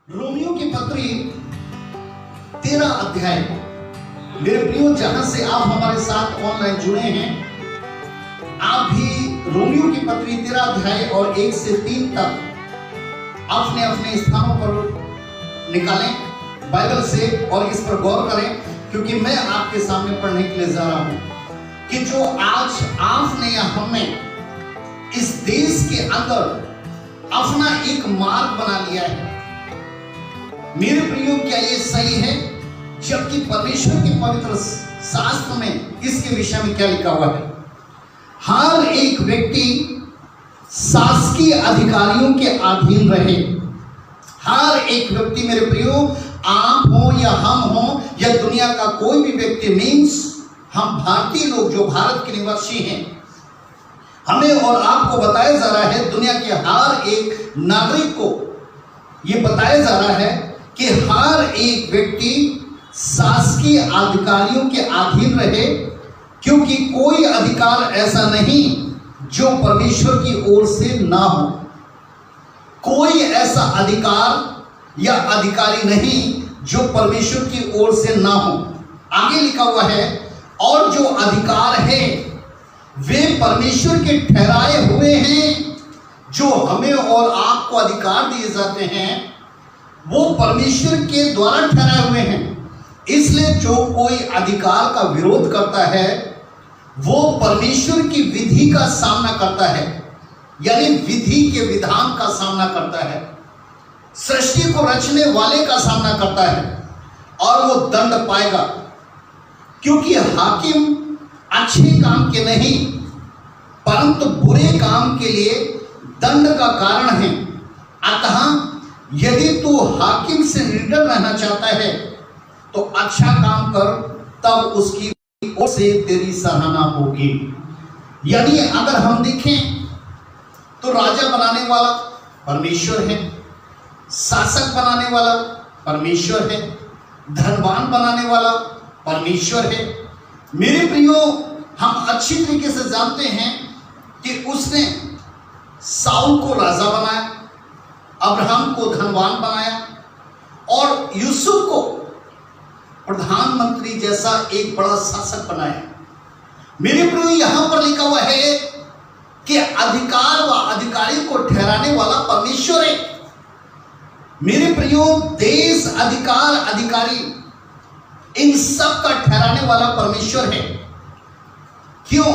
Romeo की पत्री 13 अध्याय। मेरे प्रियो, जहां से आप हमारे साथ ऑनलाइन जुड़े हैं, आप भी रोमियो की पत्री 13 अध्याय और 1 से 3 तक अपने अपने स्थानों पर निकालें बाइबल से और इस पर गौर करें, क्योंकि मैं आपके सामने पढ़ने के लिए जा रहा हूं कि जो आज आपने या हमने इस देश के अंदर अपना एक मार्ग बना लिया है। मेरे प्रियो, क्या ये सही है? जबकि परमेश्वर के पवित्र शास्त्र में इसके विषय में क्या लिखा हुआ है? हर एक व्यक्ति शासकीय अधिकारियों के अधीन रहे। हर एक व्यक्ति, मेरे प्रियो, आप हो या हम हो या दुनिया का कोई भी व्यक्ति, मीन्स हम भारतीय लोग जो भारत के निवासी हैं, हमें और आपको बताया जा रहा है, दुनिया के हर एक नागरिक को यह बताया जा रहा है कि हर एक व्यक्ति शासकीय अधिकारियों के अधीन रहे, क्योंकि कोई अधिकार ऐसा नहीं जो परमेश्वर की ओर से ना हो। कोई ऐसा अधिकार या अधिकारी नहीं जो परमेश्वर की ओर से ना हो। आगे लिखा हुआ है, और जो अधिकार है वे परमेश्वर के ठहराए हुए हैं। जो हमें और आपको अधिकार दिए जाते हैं वो परमेश्वर के द्वारा ठहराए हुए हैं। इसलिए जो कोई अधिकार का विरोध करता है वो परमेश्वर की विधि का सामना करता है, यानी विधि के विधान का सामना करता है, सृष्टि को रचने वाले का सामना करता है, और वो दंड पाएगा, क्योंकि हाकिम अच्छे काम के नहीं परंतु बुरे काम के लिए दंड का कारण है। अतः यदि तू हाकिम से निडर रहना चाहता है तो अच्छा काम कर, तब उसकी ओर से तेरी सराहना होगी। यानी अगर हम देखें तो राजा बनाने वाला परमेश्वर है, शासक बनाने वाला परमेश्वर है, धनवान बनाने वाला परमेश्वर है। मेरे प्रियो, हम अच्छी तरीके से जानते हैं कि उसने साउल को राजा बनाया, अब्राहम को धनवान बनाया और यूसुफ को प्रधानमंत्री जैसा एक बड़ा शासक बनाया। मेरे प्रियो, यहां पर लिखा हुआ है कि अधिकार व अधिकारी को ठहराने वाला परमेश्वर है। मेरे प्रियो, देश, अधिकार, अधिकारी, इन सब का ठहराने वाला परमेश्वर है। क्यों?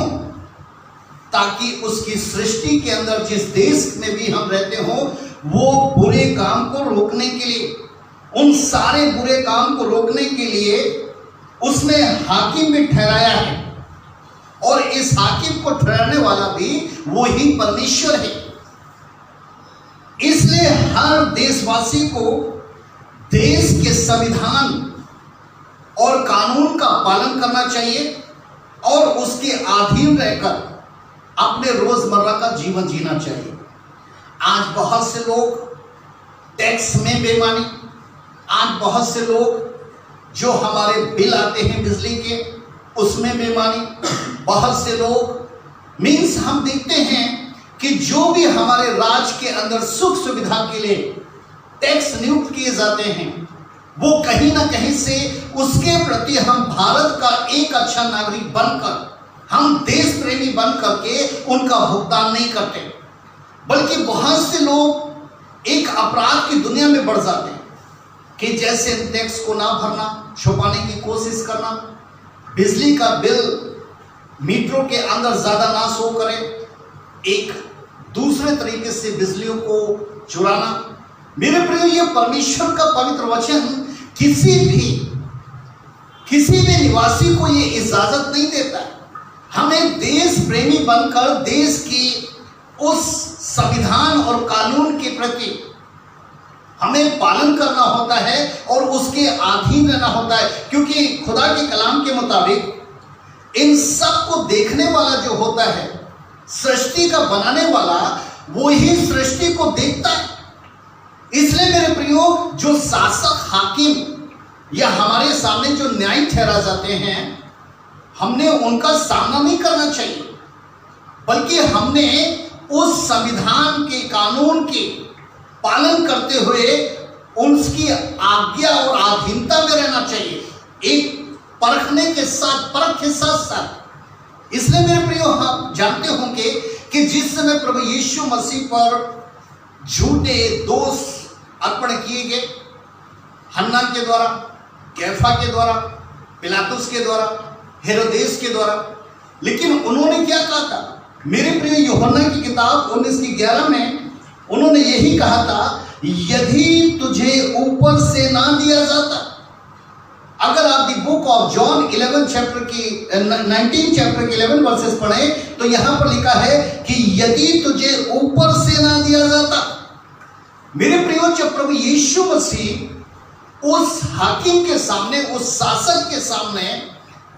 ताकि उसकी सृष्टि के अंदर जिस देश में भी हम रहते हो, वो बुरे काम को रोकने के लिए, उन सारे बुरे काम को रोकने के लिए उसने हाकिम भी ठहराया है, और इस हाकिम को ठहराने वाला भी वही परमेश्वर है। इसलिए हर देशवासी को देश के संविधान और कानून का पालन करना चाहिए और उसके अधीन रहकर अपने रोजमर्रा का जीवन जीना चाहिए। आज बहुत से लोग टैक्स में बेईमानी, आज बहुत से लोग जो हमारे बिल आते हैं बिजली के उसमें बेईमानी, बहुत से लोग मीन्स हम देखते हैं कि जो भी हमारे राज्य के अंदर सुख सुविधा के लिए टैक्स नियुक्त किए जाते हैं, वो कहीं ना कहीं से उसके प्रति हम भारत का एक अच्छा नागरिक बनकर, हम देश प्रेमी बन करके उनका भुगतान नहीं करते, बल्कि बहुत से लोग एक अपराध की दुनिया में बढ़ जाते हैं कि जैसे टैक्स को ना भरना, छुपाने की कोशिश करना, बिजली का बिल मीटरों के अंदर ज्यादा ना शो करे, एक दूसरे तरीके से बिजलियों को चुराना। मेरे प्रियो, ये परमेश्वर का पवित्र वचन किसी भी निवासी को ये इजाजत नहीं देता। हमें देश प्रेमी बनकर देश की उस संविधान और कानून के प्रति हमें पालन करना होता है और उसके अधीन रहना होता है, क्योंकि खुदा के कलाम के मुताबिक इन सब को देखने वाला जो होता है, सृष्टि का बनाने वाला, वो ही सृष्टि को देखता है। इसलिए मेरे प्रियो, जो शासक, हाकिम या हमारे सामने जो न्याय ठहरा जाते हैं, हमने उनका सामना नहीं करना चाहिए, बल्कि हमने उस संविधान के, कानून के पालन करते हुए उसकी आज्ञा और अधीनता में रहना चाहिए, एक परखने के साथ, परख के साथ साथ। इसलिए मेरे प्रियो, आप जानते होंगे कि जिस समय प्रभु यीशु मसीह पर झूठे दोष अर्पण किए गए, हन्ना के द्वारा, कैफा के द्वारा, पिलातुस के द्वारा, हेरोदेस के द्वारा, लेकिन उन्होंने क्या कहा था? मेरे प्रिय, यूहन्ना की किताब 19:11 में उन्होंने यही कहा था, यदि तुझे ऊपर से ना दिया जाता। अगर आप दी बुक ऑफ जॉन 19 चैप्टर के 11 वर्सेस पढ़े तो यहां पर लिखा है कि यदि तुझे ऊपर से ना दिया जाता। मेरे प्रियो, जब प्रभु यीशु मसीह उस हाकिम के सामने, उस शासक के सामने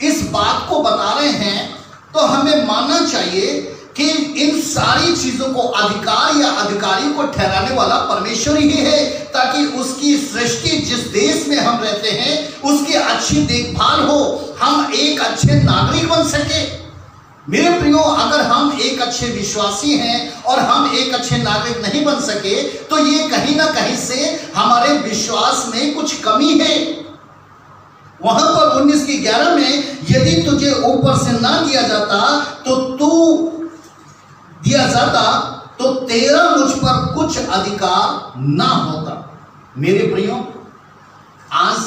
इस बात को बता रहे हैं, तो हमें मानना चाहिए कि इन सारी चीजों को अधिकार या अधिकारी को ठहराने वाला परमेश्वर ही है, ताकि उसकी सृष्टि, जिस देश में हम रहते हैं, उसकी अच्छी देखभाल हो, हम एक अच्छे नागरिक बन सके। मेरे प्रियो, अगर हम एक अच्छे विश्वासी हैं और हम एक अच्छे नागरिक नहीं बन सके, तो ये कहीं ना कहीं से हमारे विश्वास में कुछ कमी है। वहां पर 19:11 में, यदि तुझे ऊपर से ना दिया जाता तो तेरा मुझ पर कुछ अधिकार ना होता। मेरे प्रियो, आज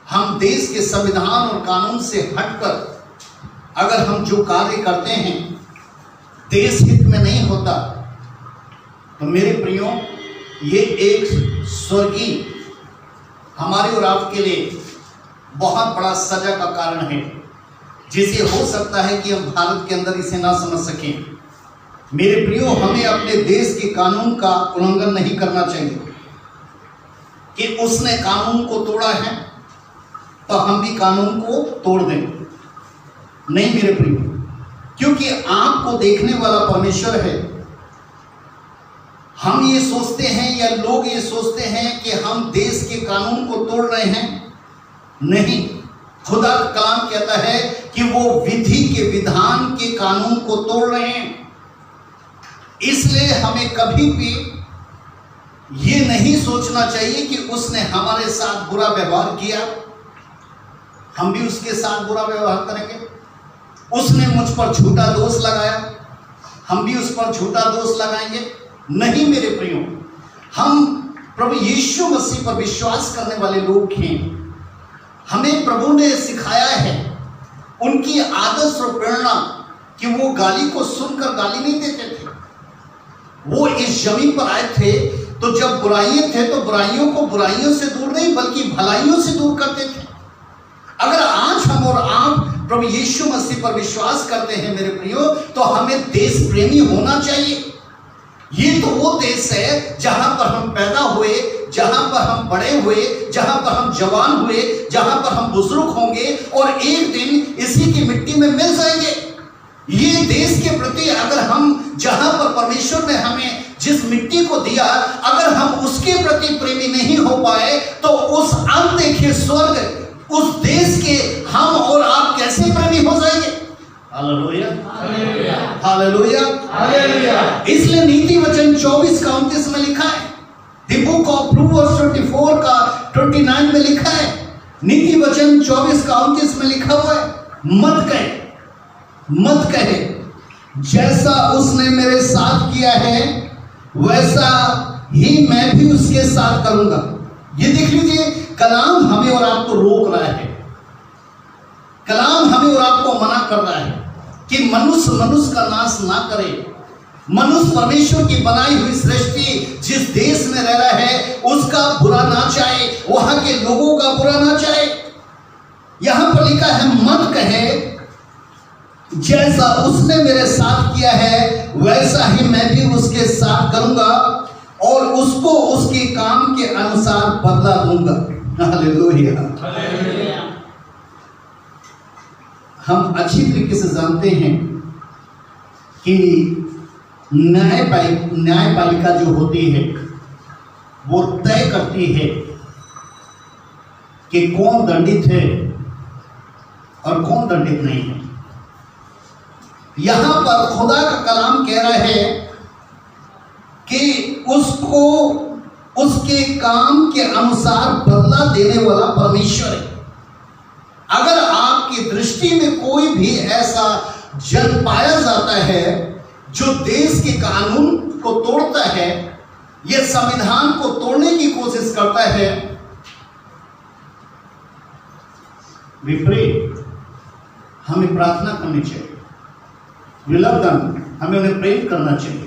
हम देश के संविधान और कानून से हटकर अगर हम जो कार्य करते हैं देश हित में नहीं होता, तो मेरे प्रियो, ये एक स्वर्गीय हमारे और आपके लिए बहुत बड़ा सजा का कारण है, जिसे हो सकता है कि हम भारत के अंदर इसे ना समझ सकें। मेरे प्रियो, हमें अपने देश के कानून का उल्लंघन नहीं करना चाहिए कि उसने कानून को तोड़ा है तो हम भी कानून को तोड़ दें। नहीं मेरे प्रियो, क्योंकि आपको देखने वाला परमेश्वर है। हम ये सोचते हैं या लोग ये सोचते हैं कि हम देश के कानून को तोड़ रहे हैं। नहीं, खुदा का कलाम कहता है कि वो विधि के, विधान के कानून को तोड़ रहे हैं। इसलिए हमें कभी भी ये नहीं सोचना चाहिए कि उसने हमारे साथ बुरा व्यवहार किया, हम भी उसके साथ बुरा व्यवहार करेंगे। उसने मुझ पर झूठा दोष लगाया, हम भी उस पर झूठा दोष लगाएंगे। नहीं मेरे प्रियो, हम प्रभु यीशु मसीह पर विश्वास करने वाले लोग हैं। हमें प्रभु ने सिखाया है, उनकी आदर्श और प्रेरणा, कि वो गाली को सुनकर गाली नहीं देते थे। वो इस जमीन पर आए थे तो जब बुराइयां थे तो बुराइयों को बुराइयों से दूर नहीं बल्कि भलाइयों से दूर करते थे। अगर आज हम और आप प्रभु यीशु मसीह पर विश्वास करते हैं मेरे प्रियो, तो हमें देश प्रेमी होना चाहिए। ये तो वो देश है जहां पर हम पैदा हुए, जहां पर हम बड़े हुए, जहां पर हम जवान हुए, जहां पर हम बुजुर्ग होंगे और एक दिन इसी की मिट्टी में मिल जाएंगे। ये देश के प्रति अगर हम, जहां पर परमेश्वर ने हमें जिस मिट्टी को दिया, अगर हम उसके प्रति प्रेमी नहीं हो पाए, तो उस अनदेखे स्वर्ग, उस देश के हम और आप कैसे प्रेमी हो जाएंगे? Hallelujah, hallelujah, hallelujah. इसलिए नीति वचन 24:29 में लिखा है, द बुक ऑफ प्रोवर्ब्स 24 का 29 में लिखा है, नीति वचन 24:29 में लिखा हुआ है, मत कहे जैसा उसने मेरे साथ किया है वैसा ही मैं भी उसके साथ करूंगा। ये देख लीजिए, कलाम हमें और आपको रोक रहा है, कलाम हमें और आपको मना कर रहा है कि मनुष्य का नाश ना करे। मनुष्य परमेश्वर की बनाई हुई सृष्टि जिस देश में रह रहा है उसका बुरा ना चाहे, वहां के लोगों का बुरा ना चाहे। यहां पर लिखा है, मत कहे जैसा उसने मेरे साथ किया है वैसा ही मैं भी उसके साथ करूंगा और उसको उसके काम के अनुसार बदला दूंगा। हालेलुया। हम अच्छी तरीके से जानते हैं कि न्यायपालिका जो होती है वो तय करती है कि कौन दंडित है और कौन दंडित नहीं है। यहां पर खुदा का कलाम कह रहा है कि उसको उस उसके काम के अनुसार बदला देने वाला परमेश्वर है। अगर आपकी दृष्टि में कोई भी ऐसा जन पाया जाता है जो देश के कानून को तोड़ता है या संविधान को तोड़ने की कोशिश करता है, विपरीत हमें प्रार्थना करनी चाहिए, विलवदन हमें उन्हें प्रेम करना चाहिए,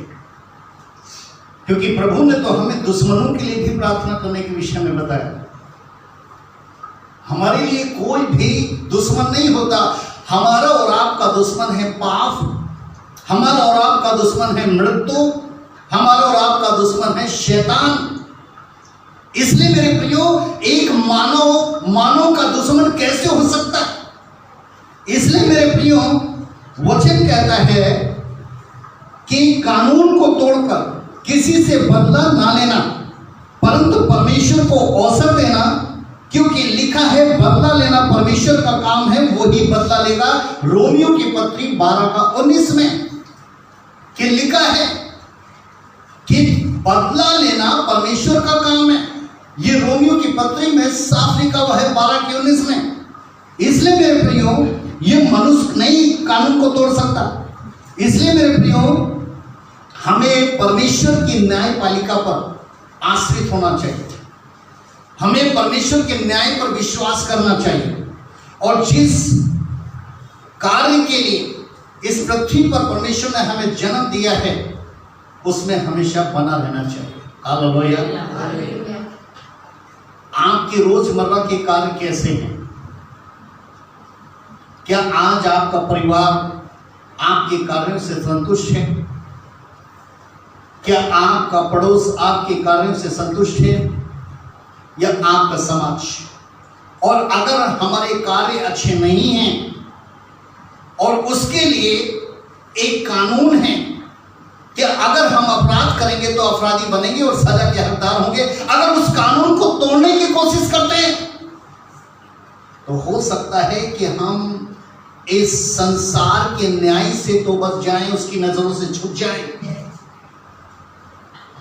क्योंकि प्रभु ने तो हमें दुश्मनों के लिए भी प्रार्थना करने के विषय में बताया। हमारे लिए कोई भी दुश्मन नहीं होता। हमारा और आपका दुश्मन है पाप, हमारा और आपका दुश्मन है मृत्यु, हमारा और आपका दुश्मन है शैतान। इसलिए मेरे प्रियो, एक मानव का दुश्मन कैसे हो सकता है? इसलिए मेरे प्रियो, वचन कहता है कि कानून को तोड़कर किसी से बदला ना लेना, परंतु परमेश्वर को अवसर देना, क्योंकि लिखा है बदला लेना परमेश्वर का काम है, वो ही बदला लेगा। रोमियो की पत्री 12:19 में कि लिखा है कि बदला लेना परमेश्वर का काम है। ये रोमियो की पत्री में साफ लिखा हुआ है 12:19 में। इसलिए मेरे प्रियो, ये मनुष्य नहीं कानून को तोड़ सकता। इसलिए मेरे प्रियो, हमें परमेश्वर की न्यायपालिका पर आश्रित होना चाहिए, हमें परमेश्वर के न्याय पर विश्वास करना चाहिए, और जिस कार्य के लिए इस पृथ्वी पर परमेश्वर ने हमें जन्म दिया है उसमें हमेशा बना रहना चाहिए। हालेलुया। आपके रोजमर्रा के कार्य कैसे हैं? क्या आज आपका परिवार आपके कार्यों से संतुष्ट है? क्या आपका पड़ोस आपके कार्यों से संतुष्ट है या आपका समाज? और अगर हमारे कार्य अच्छे नहीं हैं और उसके लिए एक कानून है कि अगर हम अपराध करेंगे तो अपराधी बनेंगे और सजा के हकदार होंगे, अगर उस कानून को तोड़ने की कोशिश करते हैं तो हो सकता है कि हम इस संसार के न्याय से तो बच जाएं, उसकी नजरों से छूट जाएं,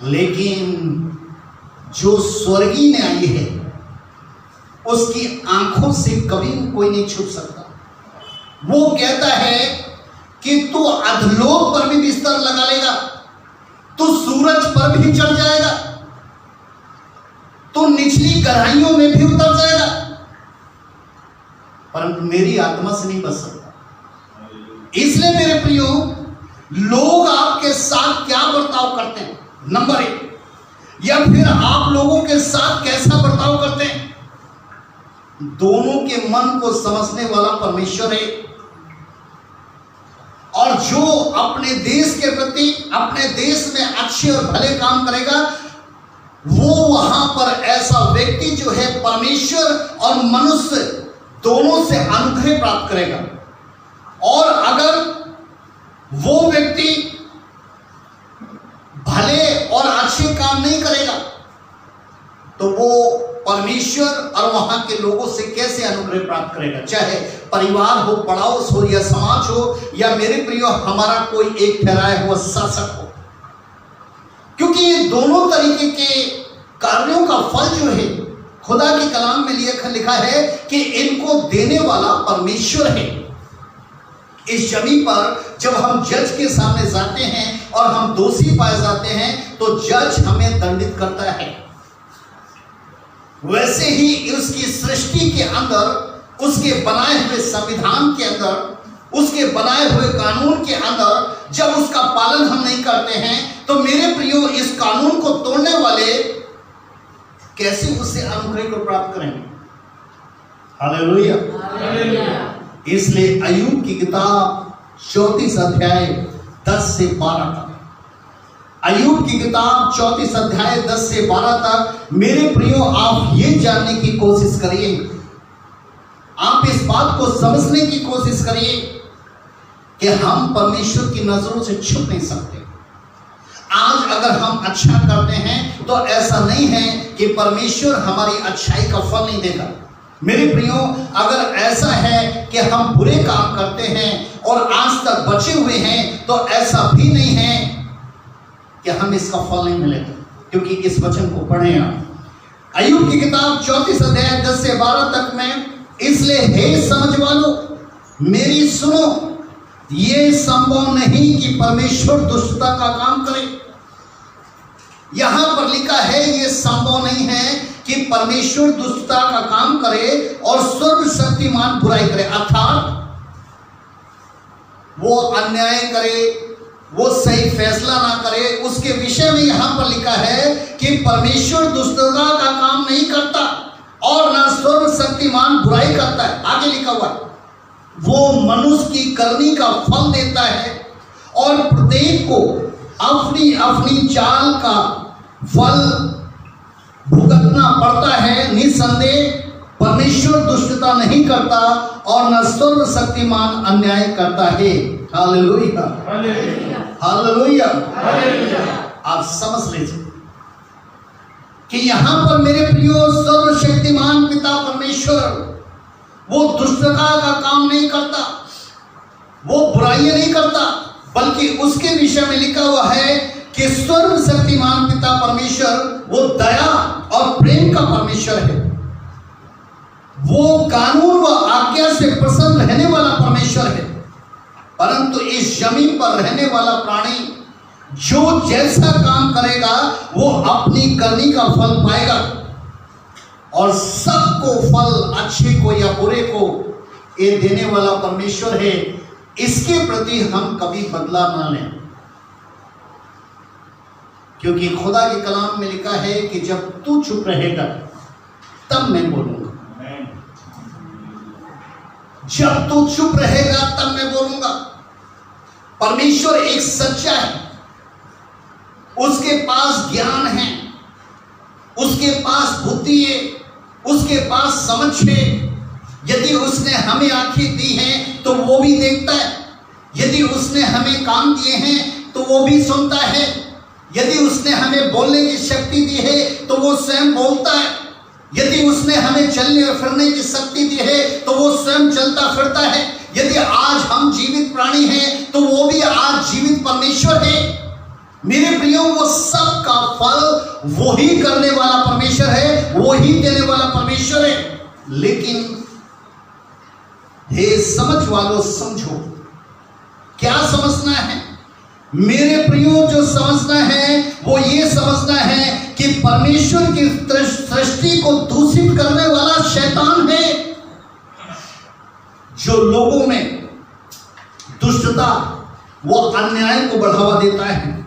लेकिन जो स्वर्गीय न्याय है उसकी आंखों से कभी कोई नहीं छुप सकता। वो कहता है कि तू अधलोक पर भी बिस्तर लगा लेगा, तू सूरज पर भी चढ़ जाएगा, तू निचली गहराइयों में भी उतर जाएगा, परंतु मेरी आत्मा से नहीं बच सकता। इसलिए मेरे प्रियो, लोग आपके साथ क्या बर्ताव करते हैं, नंबर 1, या फिर आप लोगों के साथ कैसा बर्ताव करते हैं, दोनों के मन को समझने वाला परमेश्वर है। और जो अपने देश के प्रति, अपने देश में अच्छे और भले काम करेगा, वो वहां पर ऐसा व्यक्ति जो है परमेश्वर और मनुष्य दोनों से अनुग्रह प्राप्त करेगा। और अगर वो व्यक्ति भले और अच्छे काम नहीं करेगा तो वो परमेश्वर और वहां के लोगों से कैसे अनुग्रह प्राप्त करेगा? चाहे परिवार हो, पड़ोस हो या समाज हो, या मेरे प्रियो हमारा कोई एक ठहराया हुआ शासक हो, क्योंकि ये दोनों तरीके के कार्यों का फल जो है खुदा के कलाम में लिखा है कि इनको देने वाला परमेश्वर है। इस जमीन पर जब हम जज के सामने जाते हैं और हम दोषी पाए जाते हैं तो जज हमें दंडित करता है। वैसे ही उसकी सृष्टि के अंदर, उसके बनाए हुए संविधान के अंदर, उसके बनाए हुए कानून के अंदर जब उसका पालन हम नहीं करते हैं तो मेरे प्रियो, इस कानून को तोड़ने वाले कैसे उससे अनुग्रह को प्राप्त करेंगे? हालेलुया। इसलिए अय्यूब की किताब 34 अध्याय 10 से 12 तक, अय्यूब की किताब 34 अध्याय 10 से 12 तक, मेरे प्रियो आप ये जानने की कोशिश करिए, आप इस बात को समझने की कोशिश करिए कि हम परमेश्वर की नजरों से छुप नहीं सकते। आज अगर हम अच्छा करते हैं तो ऐसा नहीं है कि परमेश्वर हमारी अच्छाई का फल नहीं देगा। मेरे प्रियो, अगर ऐसा है कि हम बुरे काम करते हैं और आज तक बचे हुए हैं तो ऐसा भी नहीं है कि हम इसका फल नहीं मिलेगा, क्योंकि इस वचन को पढ़ें आप, अय्यूब की किताब 34 अध्याय 10 से 12 तक में, इसलिए हे समझ वालों मेरी सुनो, ये संभव नहीं कि परमेश्वर दुष्टता का काम करे। यहां पर लिखा है ये संभव नहीं है कि परमेश्वर दुष्टता का काम करे और सर्वशक्तिमान बुराई करे, अर्थात वो अन्याय करे, वो सही फैसला ना करे। उसके विषय में यहां पर लिखा है कि परमेश्वर दुष्टता का काम नहीं करता और ना सर्वशक्तिमान बुराई करता है। आगे लिखा हुआ है वो मनुष्य की करनी का फल देता है और प्रत्येक को अपनी अपनी चाल का फल भुगतना पड़ता है। निसंदेह परमेश्वर दुष्टता नहीं करता और न सर्वशक्तिमान अन्याय करता है। Hallelujah, hallelujah. आप समझ लीजिए कि यहां पर मेरे प्रियो सर्वशक्तिमान पिता परमेश्वर वो दुष्टता का काम नहीं करता, वो बुराइयां नहीं करता, बल्कि उसके विषय में लिखा हुआ है कि सर्वशक्तिमान पिता परमेश्वर वो दया और प्रेम का परमेश्वर है। वो कानून व आज्ञा से प्रसन्न रहने वाला परमेश्वर है। परंतु इस जमीन पर रहने वाला प्राणी जो जैसा काम करेगा वो अपनी करनी का फल पाएगा और सबको फल, अच्छे को या बुरे को ये देने वाला परमेश्वर है। इसके प्रति हम कभी बदला ना लें, क्योंकि खुदा के कलाम में लिखा है कि जब तू चुप रहेगा तब मैं बोलूंगा, जब तू चुप रहेगा तब मैं बोलूंगा। परमेश्वर एक सच्चा है, उसके पास ज्ञान है, उसके पास बुद्धि है, उसके पास समझ है। यदि उसने हमें आंखें दी हैं तो वो भी देखता है, यदि उसने हमें कान दिए हैं तो वो भी सुनता है, यदि उसने हमें बोलने की शक्ति दी है तो वो स्वयं बोलता है, यदि उसने हमें चलने और फिरने की शक्ति दी है तो वो स्वयं चलता फिरता है। यदि आज हम जीवित प्राणी हैं तो वो भी आज जीवित परमेश्वर है। मेरे प्रियो वो सब का फल वही करने वाला परमेश्वर है, वही देने वाला परमेश्वर है। लेकिन हे समझ वालों समझो, क्या समझना है मेरे प्रियो? जो समझना है वो ये समझना है कि परमेश्वर की सृष्टि को दूषित करने वाला शैतान है, जो लोगों में दुष्टता वो अन्याय को बढ़ावा देता है।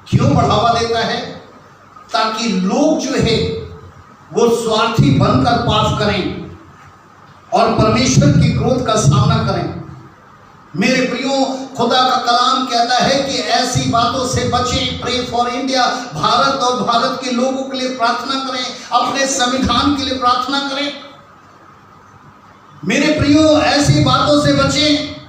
क्यों बढ़ावा देता है? ताकि लोग जो है वो स्वार्थी बनकर पाप करें और परमेश्वर की क्रोध का सामना करें। मेरे प्रियो, खुदा का कलाम कहता है कि ऐसी बातों से बचें। प्रे फॉर इंडिया, भारत और भारत के लोगों के लिए प्रार्थना करें, अपने संविधान के लिए प्रार्थना करें। मेरे प्रियो, ऐसी बातों से बचें।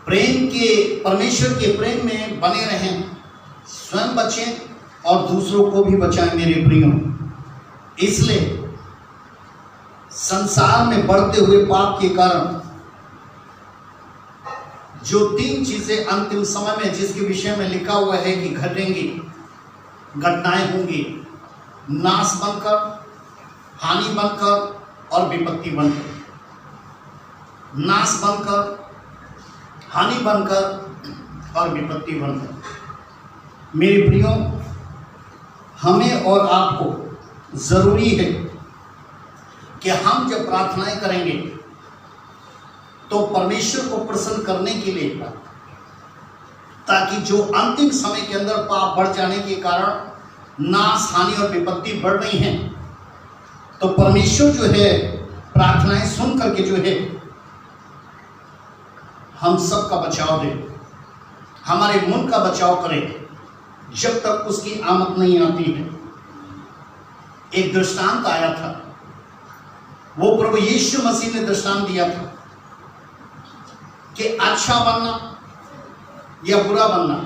प्रेम के, परमेश्वर के प्रेम में बने रहें, स्वयं बचें और दूसरों को भी बचाएं। मेरे प्रियो, इसलिए संसार में बढ़ते हुए पाप के कारण जो 3 चीजें अंतिम समय में जिसके विषय में लिखा हुआ है कि घटेंगी, घटनाएं होंगी, नाश बनकर, हानि बनकर और विपत्ति बनकर। नाश बनकर, हानि बनकर और विपत्ति बनकर। मेरे प्रियो, हमें और आपको जरूरी है कि हम जब प्रार्थनाएं करेंगे तो परमेश्वर को प्रसन्न करने के लिए, ताकि जो अंतिम समय के अंदर पाप बढ़ जाने के कारण नाश, हानि और विपत्ति बढ़ रही हैं, तो परमेश्वर जो है प्रार्थनाएं सुन करके जो है हम सब का बचाव दे, हमारे मन का बचाव करे जब तक उसकी आमद नहीं आती है। एक दृष्टांत आया था, वो प्रभु यीशु मसीह ने दृष्टांत दिया था कि अच्छा बनना या बुरा बनना,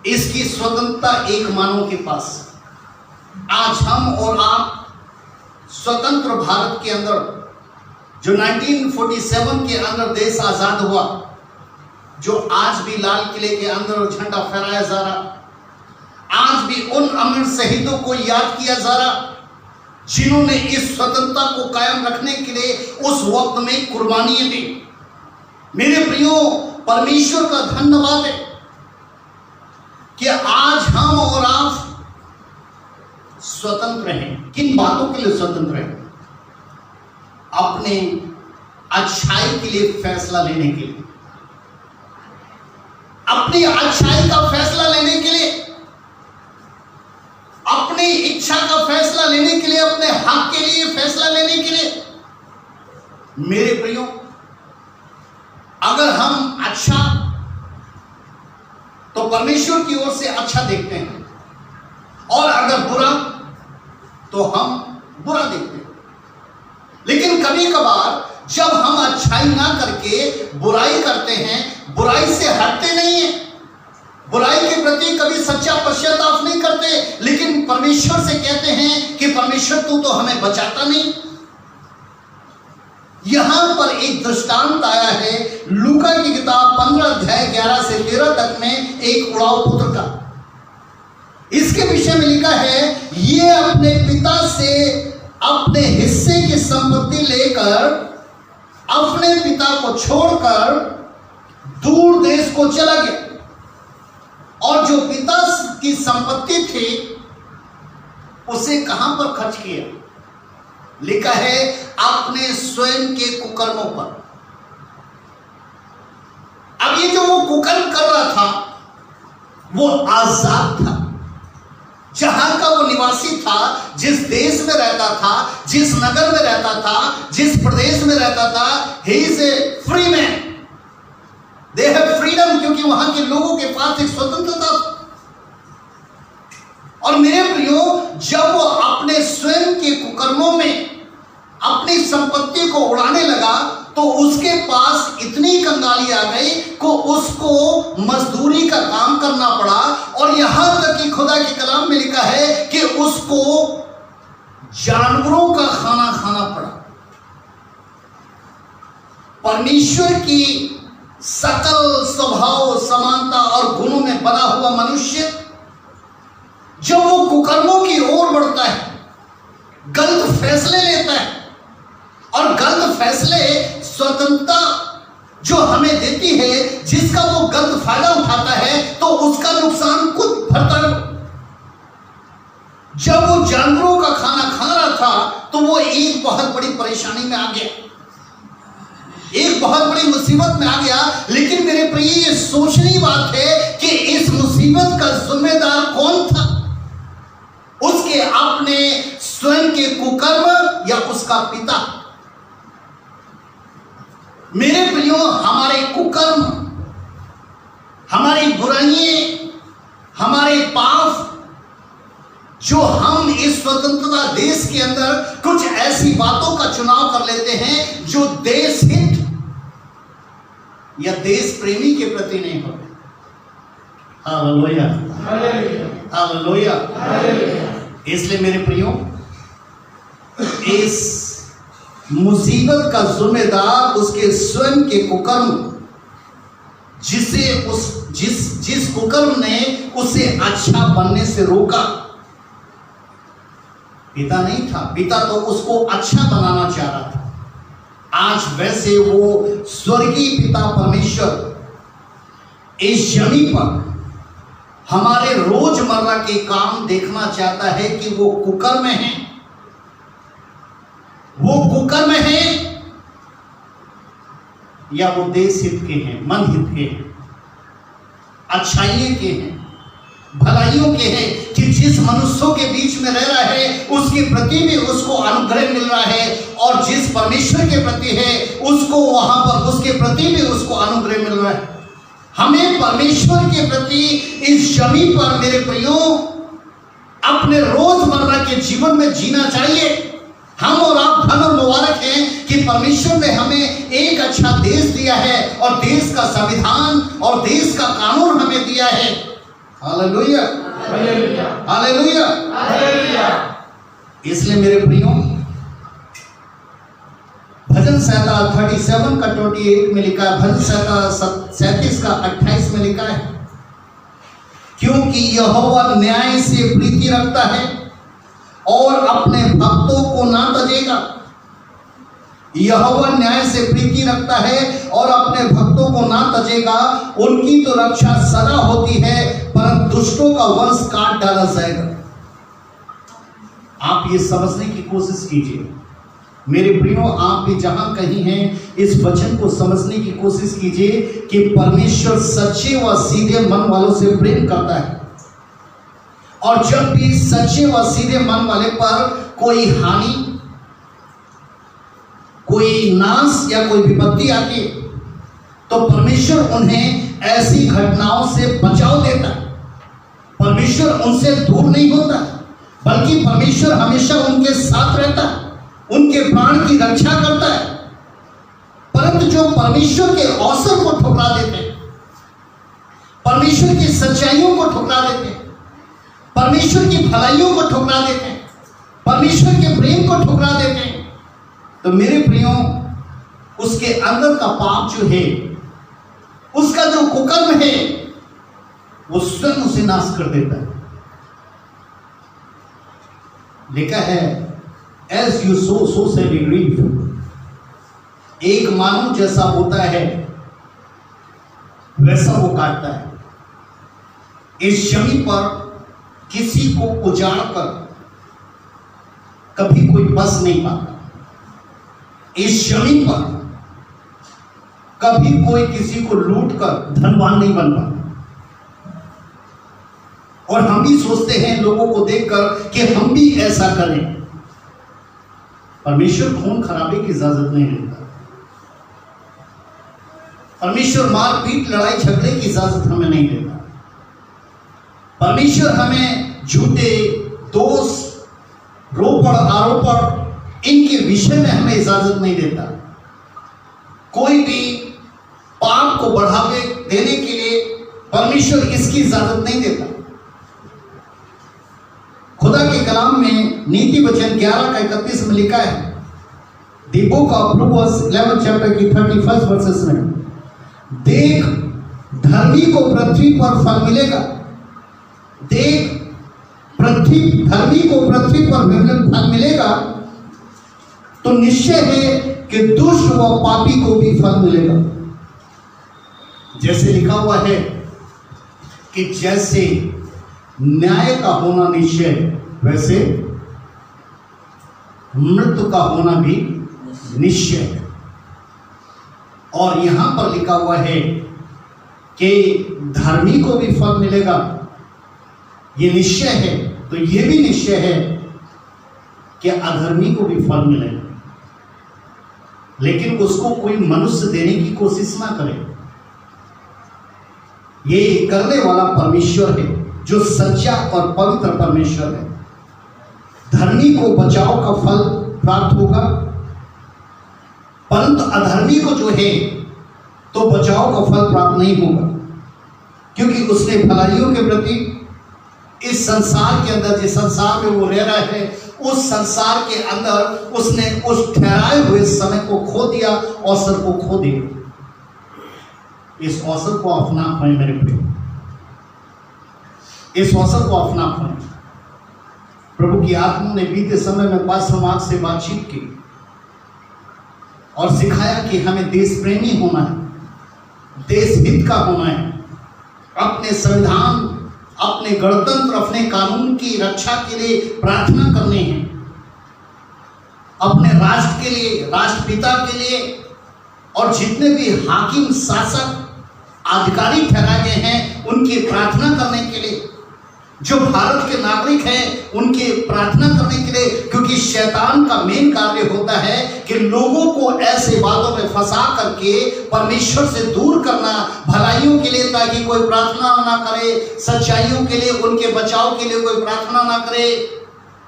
इसकी स्वतंत्रता एक मानव के पास। आज हम और आप स्वतंत्र भारत के अंदर, जो 1947 के अंदर देश आजाद हुआ, जो आज भी लाल किले के अंदर झंडा फहराया जा रहा, आज भी उन अमर शहीदों को याद किया जा रहा जिन्होंने इस स्वतंत्रता को कायम रखने के लिए उस वक्त में कुर्बानियां दी। मेरे प्रियो, परमेश्वर का धन्यवाद है कि आज हम और आप स्वतंत्र हैं। किन बातों के लिए स्वतंत्र हैं? अपने अच्छाई के लिए फैसला लेने के लिए, अपनी अच्छाई का फैसला लेने के लिए, अपनी इच्छा का फैसला लेने के लिए, अपने हक के लिए फैसला लेने के लिए। मेरे प्रियो, अगर हम अच्छा तो परमेश्वर की ओर से अच्छा देखते हैं, और अगर बुरा तो हम बुरा देखते हैं। लेकिन कभी कभार जब हम अच्छाई ना करके बुराई करते हैं, बुराई से हटते नहीं हैं, बुराई के प्रति कभी सच्चा पश्चाताप नहीं करते, लेकिन परमेश्वर से कहते हैं कि परमेश्वर तू तो हमें बचाता नहीं। यहां पर एक दृष्टांत आया है लूका की किताब 15 अध्याय 11 से 13 तक में एक उड़ाऊ पुत्र का। इसके विषय में लिखा है, ये अपने पिता से अपने हिस्से की संपत्ति लेकर अपने पिता को छोड़कर दूर देश को चला गया, और जो पिता की संपत्ति थी उसे कहां पर खर्च किया? लिखा है अपने स्वयं के कुकर्मों पर। अब ये जो वो कुकर्म कर रहा था वो आजाद था, जहां का वो निवासी था, जिस देश में रहता था, जिस नगर में रहता था, जिस प्रदेश में रहता था, he is a free man, they have freedom, क्योंकि वहां के लोगों के पास एक स्वतंत्रता। और मेरे प्रियो, जब वो अपने स्वयं के कुकर्मों में अपनी संपत्ति को उड़ाने लगा तो उसके पास इतनी कंगाली आ गई कि उसको मजदूरी का काम करना पड़ा, और यहां तक कि खुदा के कलाम में लिखा है कि उसको जानवरों का खाना खाना पड़ा। परमेश्वर की सकल स्वभाव समानता और गुणों में बना हुआ मनुष्य जब वो कुकर्मों की ओर बढ़ता है, गलत फैसले लेता है, और गलत फैसले स्वतंत्रता जो हमें देती है, जिसका वो गलत फायदा उठाता है तो उसका नुकसान खुद भरता है। जब वो जानवरों का खाना खा रहा था तो वो एक बहुत बड़ी परेशानी में आ गया, एक बहुत बड़ी मुसीबत में आ गया। लेकिन मेरे प्रिय, ये सोचने की बात है कि इस मुसीबत का जिम्मेदार कौन था? उसके अपने स्वयं के कुकर्म या उसका पिता? मेरे प्रियो, हमारे कुकर्म, हमारी बुराइयां, हमारे पाप, जो हम इस स्वतंत्रता देश के अंदर कुछ ऐसी बातों का चुनाव कर लेते हैं जो देश हित या देश प्रेमी के प्रति नहीं होते। Hallelujah, hallelujah. इसलिए मेरे प्रियो, इस मुसीबत का जिम्मेदार उसके स्वयं के कुकर्म, जिस कुकर्म ने उसे अच्छा बनने से रोका, पिता नहीं था। पिता तो उसको अच्छा बनाना चाह रहा था। आज वैसे वो स्वर्गीय पिता परमेश्वर इस जमीन पर हमारे रोजमर्रा के काम देखना चाहता है कि वो कुकर्म है, वो कुकर्म है या वो देश हित के हैं, मन हित के हैं, अच्छाइयों के हैं, भलाइयों के हैं, कि जिस मनुष्यों के बीच में रह रहा है उसके प्रति भी उसको अनुग्रह मिल रहा है, और जिस परमेश्वर के प्रति है उसको वहां पर उसके प्रति भी उसको अनुग्रह मिल रहा है। हमें परमेश्वर के प्रति इस जमीन पर मेरे प्रियो अपने रोजमर्रा के जीवन में जीना चाहिए। हम और आप धन और मुबारक हैं कि परमेश्वर ने हमें एक अच्छा देश दिया है, और देश का संविधान और देश का कानून हमें दिया है। Hallelujah, hallelujah, hallelujah, hallelujah. इसलिए मेरे प्रियो, भजन संहिता 37 का 28 में लिखा है, भजन संहिता 37 का 28 में लिखा है क्योंकि यहोवा न्याय से प्रीति रखता है और अपने भक्तों को ना तजेगा। यहोवा न्याय से प्रीति रखता है और अपने भक्तों को ना तजेगा। उनकी तो रक्षा सदा होती है, परंतु दुष्टों का वंश काट डाला जाएगा। आप ये समझने की कोशिश कीजिए मेरे प्रियो, आप भी जहां कहीं हैं इस वचन को समझने की कोशिश कीजिए कि परमेश्वर सच्चे व सीधे मन वालों से प्रेम करता है। और जब भी सच्चे व सीधे मन वाले पर कोई हानि, कोई नाश या कोई विपत्ति आती तो परमेश्वर उन्हें ऐसी घटनाओं से बचाव देता है। परमेश्वर उनसे दूर नहीं होता, बल्कि परमेश्वर हमेशा उनके साथ रहता है, उनके प्राण की रक्षा करता है। परंतु जो परमेश्वर के अवसर को ठुकरा देते हैं, परमेश्वर की सच्चाइयों को ठुकरा देते हैं, परमेश्वर की भलाइयों को ठुकरा देते हैं, परमेश्वर के प्रेम को ठुकरा देते हैं, तो मेरे प्रियो उसके अंदर का पाप जो है, उसका जो कुकर्म है, वो स्वयं उसे नाश कर देता है। लिखा है As you sow, so shall you reap। एक मानव जैसा होता है वैसा वो काटता है। इस जमीन पर किसी को उजाड़ कर कभी कोई बस नहीं पाता। इस जमीन पर कभी कोई किसी को लूट कर धनवान नहीं बन पाता। और हम भी सोचते हैं लोगों को देखकर कि हम भी ऐसा करें। परमेश्वर खून खराबे की इजाजत नहीं देता। परमेश्वर मारपीट, लड़ाई झगड़े की इजाजत हमें नहीं देता। परमेश्वर हमें झूठे दोष, रोपण, आरोपण, इनके विषय में हमें इजाजत नहीं देता। कोई भी पाप को बढ़ावे देने के लिए परमेश्वर इसकी इजाजत नहीं देता। खुदा के कलाम में नीति वचन 11 का 31 में लिखा है, the book of proverbs 11 chapter की 31 वर्सेस में, देख धर्मी को पृथ्वी पर फल मिलेगा। देख धर्मी को पृथ्वी पर फल मिलेगा, तो निश्चय है कि दुष्ट व पापी को भी फल मिलेगा। जैसे लिखा हुआ है कि जैसे न्याय का होना निश्चय, वैसे मृत्यु का होना भी निश्चय है। और यहां पर लिखा हुआ है कि धर्मी को भी फल मिलेगा, ये निश्चय है। तो ये भी निश्चय है कि अधर्मी को भी फल मिलेगा, लेकिन उसको कोई मनुष्य देने की कोशिश ना करे। ये करने वाला परमेश्वर है जो सच्चा और पवित्र परमेश्वर है। धर्मी को बचाव का फल प्राप्त होगा, परंतु अधर्मी को जो है तो बचाव का फल प्राप्त नहीं होगा, क्योंकि उसने भलाइयों के प्रति इस संसार के अंदर, जिस संसार में वो रह रहा है, उस संसार के अंदर उसने उस ठहराए हुए समय को खो दिया, अवसर को खो दिया। इस अवसर को अपना पाए मेरे प्रिय, इस अवसर को अपना पाए। प्रभु की आत्मा ने बीते समय में पास्टर मार्क से बातचीत की और सिखाया कि हमें देश प्रेमी होना है, देश हित का होना है, अपने संविधान, अपने गणतंत्र, अपने कानून की रक्षा के लिए प्रार्थना करनी है, अपने राष्ट्र के लिए, राष्ट्रपिता के लिए, और जितने भी हाकिम, शासक, अधिकारी ठहराए गए हैं उनकी प्रार्थना करने के लिए, जो भारत के नागरिक हैं उनकी प्रार्थना करने के लिए। क्योंकि शैतान का मेन कार्य होता है कि लोगों को ऐसे बातों में फंसा करके परमेश्वर से दूर करना, भलाइयों के लिए ताकि कोई प्रार्थना ना करे, सच्चाइयों के लिए, उनके बचाव के लिए कोई प्रार्थना ना करे,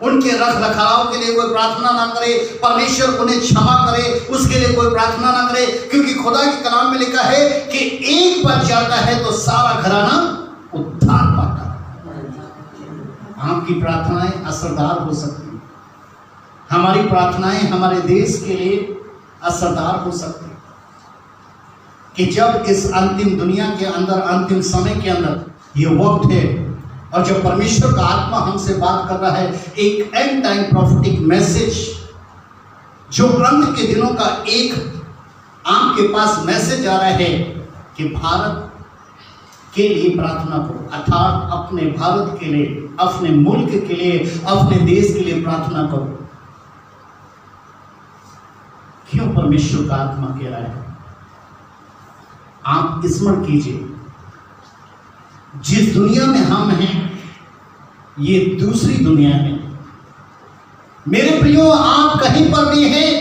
उनके रख रखाव के लिए कोई प्रार्थना ना करे, परमेश्वर उन्हें क्षमा करे उसके लिए कोई प्रार्थना ना करे। क्योंकि खुदा के कलाम में लिखा है कि एक बार जाता है तो सारा घराना उद्धार पाता है। आपकी प्रार्थनाएं असरदार हो सकती हैं, हमारी प्रार्थनाएं हमारे देश के लिए असरदार हो सकती हैं कि जब इस अंतिम दुनिया के अंदर, अंतिम समय के अंदर ये वक्त है और जब परमेश्वर का आत्मा हमसे बात कर रहा है, एक एंड टाइम प्रॉफिटिक मैसेज, जो अंत के दिनों का एक आपके पास मैसेज आ रहा है कि भारत के लिए प्रार्थना करो, अर्थात अपने भारत के लिए, अपने मुल्क के लिए, अपने देश के लिए प्रार्थना करो। क्यों परमेश्वर का आत्मा कह रहा है? आप स्मरण कीजिए, जिस दुनिया में हम हैं ये दूसरी दुनिया है। मेरे प्रियो, आप कहीं पर भी हैं,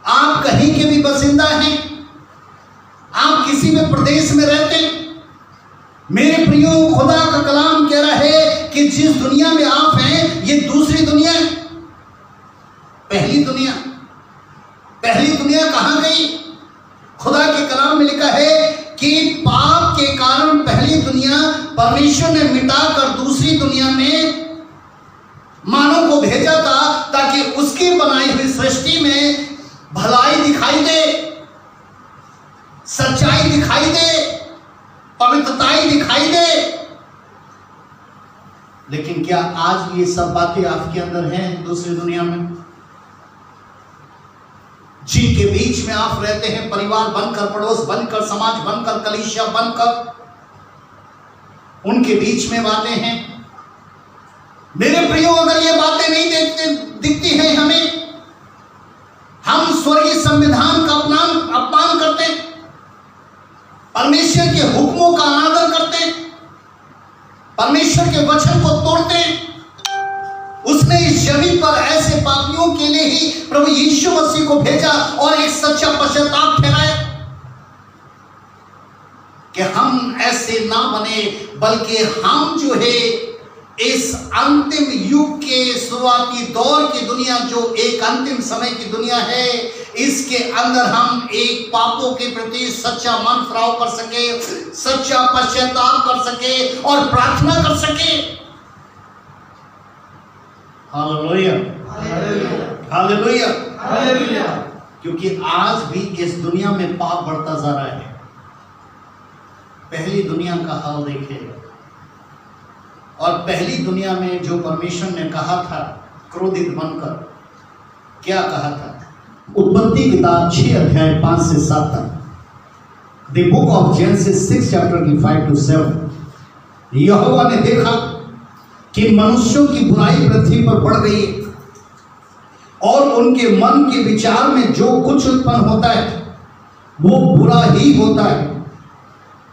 आप कहीं के भी बासिंदा हैं, आप किसी भी प्रदेश में रहते हैं, मेरे प्रियो, खुदा का कलाम कह रहा है कि जिस दुनिया में आप हैं ये दूसरी दुनिया है। पहली दुनिया कहां गई? खुदा के कलाम में लिखा है कि पाप के कारण पहली दुनिया परमेश्वर ने मिटाकर दूसरी दुनिया में मानव को भेजा था, ताकि उसकी बनाई हुई सृष्टि में भलाई दिखाई दे, सच्चाई दिखाई दे, पवित्रताई दिखाई दे। लेकिन क्या आज ये सब बातें आपके अंदर हैं? दूसरी दुनिया में जिनके बीच में आप रहते हैं, परिवार बनकर, पड़ोस बनकर, समाज बनकर, कलीसिया बनकर, उनके बीच में बातें हैं। मेरे प्रियो, अगर ये बातें नहीं दिखती हैं हमें, हम स्वर्गीय संविधान का अपमान करते हैं, परमेश्वर के हुक्मों का अनादर करते हैं, परमेश्वर के वचन को तोड़ते हैं। उसने इस जमीन पर ऐसे पापियों के लिए ही प्रभु यीशु मसीह को भेजा और एक सच्चा पश्चाताप ठहराया कि हम ऐसे ना बने, बल्कि हम जो है इस अंतिम युग के शुरुआती दौर की दुनिया, जो एक अंतिम समय की दुनिया है, इसके अंदर हम एक पापों के प्रति सच्चा मन फिराव कर सके, सच्चा पश्चाताप कर सके और प्रार्थना कर सके। Hallelujah, hallelujah, hallelujah. क्योंकि आज भी इस दुनिया में पाप बढ़ता जा रहा है। पहली दुनिया का हाल देखिए, और पहली दुनिया में जो परमेश्वर ने कहा था क्रोधित बनकर, क्या कहा था? उत्पत्ति किताब 6 अध्याय 5 से 7 तक। The book of genesis 6 chapter की 5 to 7। यहोवा ने देखा कि मनुष्यों की बुराई पृथ्वी पर बढ़ गई है, और उनके मन के विचार में जो कुछ उत्पन्न होता है वो बुरा ही होता है।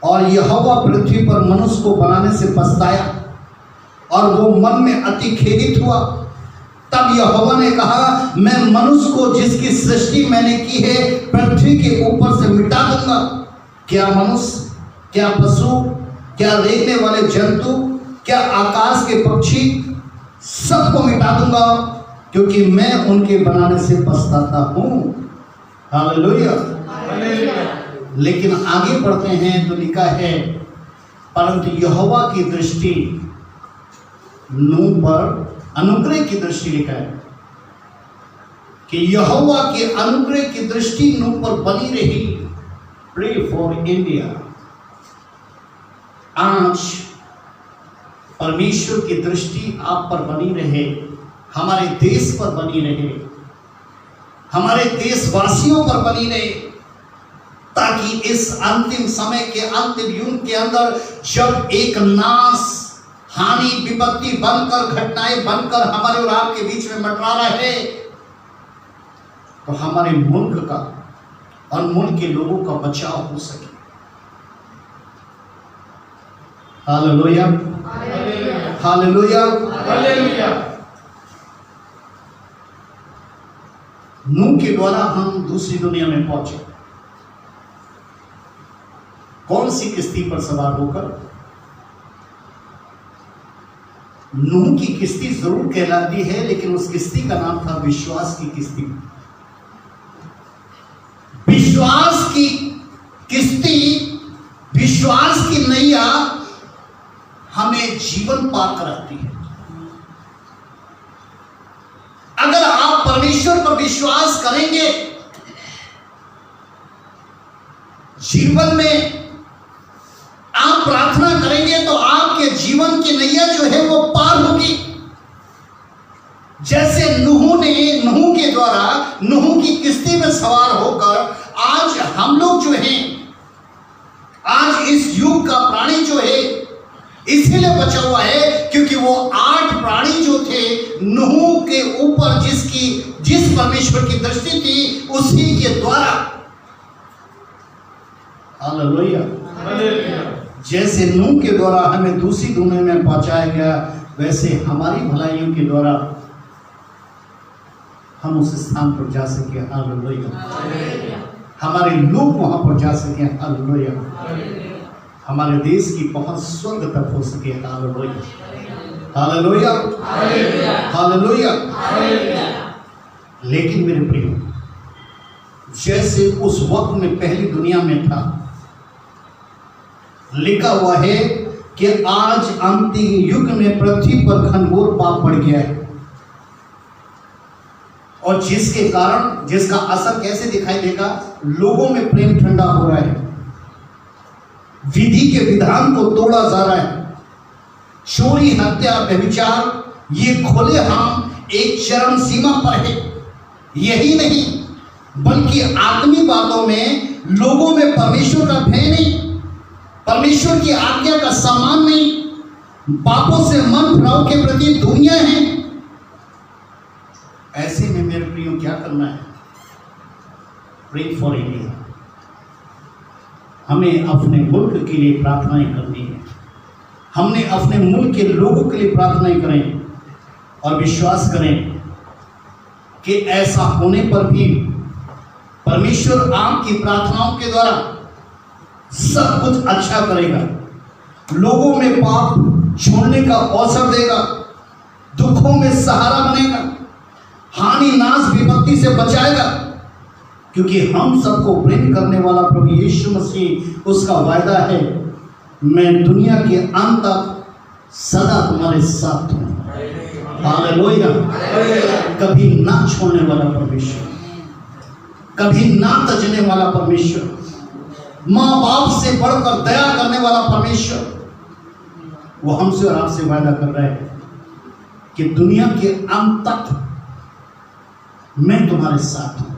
और यहोवा पृथ्वी पर मनुष्य को बनाने से पछताया, और वो मन में अति खेदित हुआ। तब यहोवा ने कहा, मैं मनुष्य को जिसकी सृष्टि मैंने की है पृथ्वी के ऊपर से मिटा दूंगा। क्या मनुष्य, क्या पशु, क्या रेंगने वाले जंतु, क्या आकाश के पक्षी, सबको मिटा दूंगा, क्योंकि मैं उनके बनाने से पछताता हूं। Hallelujah, hallelujah. लेकिन आगे पढ़ते हैं तो लिखा है, परंतु यहोवा की दृष्टि नूह पर, अनुग्रह की दृष्टि लिखा है कि यहोवा के अनुग्रह की दृष्टि नूह पर बनी रही। Pray for India. आज परमेश्वर की दृष्टि आप पर बनी रहे, हमारे देश पर बनी रहे, हमारे देशवासियों पर बनी रहे, ताकि इस अंतिम समय के अंतिम युग के अंदर जब एक नाश, हानि, विपत्ति बनकर, घटनाएं बनकर हमारे और आपके बीच में मंडरा रहे, तो हमारे मुल्क का और मुल्क के लोगों का बचाव हो सके। Hallelujah, hallelujah, hallelujah. नूह के द्वारा हम दूसरी दुनिया में पहुंचे। कौन सी किश्ती पर सवार होकर? नूह की किश्ती जरूर कहलाती है, लेकिन उस किश्ती का नाम था विश्वास की किश्ती। विश्वास की किश्ती, विश्वास की नैया हमें जीवन पार कराती है। अगर आप परमेश्वर पर विश्वास करेंगे, जीवन में आप प्रार्थना करेंगे, तो आप आपके जीवन की नैया जो है वो पार होगी। जैसे नूह के द्वारा नूह की किश्ती में सवार होकर आज हम लोग जो हैं, आज इस युग का प्राणी जो है इसीलिए बचा हुआ है क्योंकि वो 8 प्राणी जो थे नूह के ऊपर जिस परमेश्वर की दृष्टि थी उसी के द्वारा। हालेलुया। जैसे नूह के द्वारा हमें दूसरी दुनिया में पहुंचाया गया, वैसे हमारी भलाइयों के द्वारा हम उस स्थान पर जा सके। हालेलुया। हमारे लोग वहां पर जा सके। हालेलुया। हमारे देश की पहुंच स्वर्ग तक हो सके। हालेलुया। हालेलुया। हालेलुया। लेकिन मेरे प्रियो, जैसे उस वक्त में पहली दुनिया में था, लिखा हुआ है कि आज अंतिम युग में पृथ्वी पर घनघोर पाप बढ़ गया है, और जिसका असर कैसे दिखाई देगा? लोगों में प्रेम ठंडा हो रहा है, विधि के विधान को तोड़ा जा रहा है, चोरी, हत्या, व्यभिचार ये खुलेआम एक चरम सीमा पर है। यही नहीं बल्कि आत्मीय बातों में लोगों में परमेश्वर का भय नहीं, परमेश्वर की आज्ञा का सम्मान नहीं, पापों से मन फिराव के प्रति दुनिया है। ऐसे में मेरे प्रियो क्या करना है? Pray for India. हमें अपने मुल्क के लिए प्रार्थनाएं करनी है। हमने अपने मुल्क के लोगों के लिए प्रार्थनाएं करें और विश्वास करें कि ऐसा होने पर भी परमेश्वर आपकी प्रार्थनाओं के द्वारा सब कुछ अच्छा करेगा, लोगों में पाप छोड़ने का अवसर देगा, दुखों में सहारा बनेगा, हानि नाश विपत्ति से बचाएगा, क्योंकि हम सबको प्रेम करने वाला प्रभु यीशु मसीह, उसका वायदा है, मैं दुनिया के अंत तक सदा तुम्हारे साथ हूं। हालेलुया। कभी ना छोड़ने वाला परमेश्वर, कभी ना तजने वाला परमेश्वर, माँ बाप से बढ़कर दया करने वाला परमेश्वर, वो हमसे और आपसे वायदा कर रहा है कि दुनिया के अंत तक मैं तुम्हारे साथ हूं।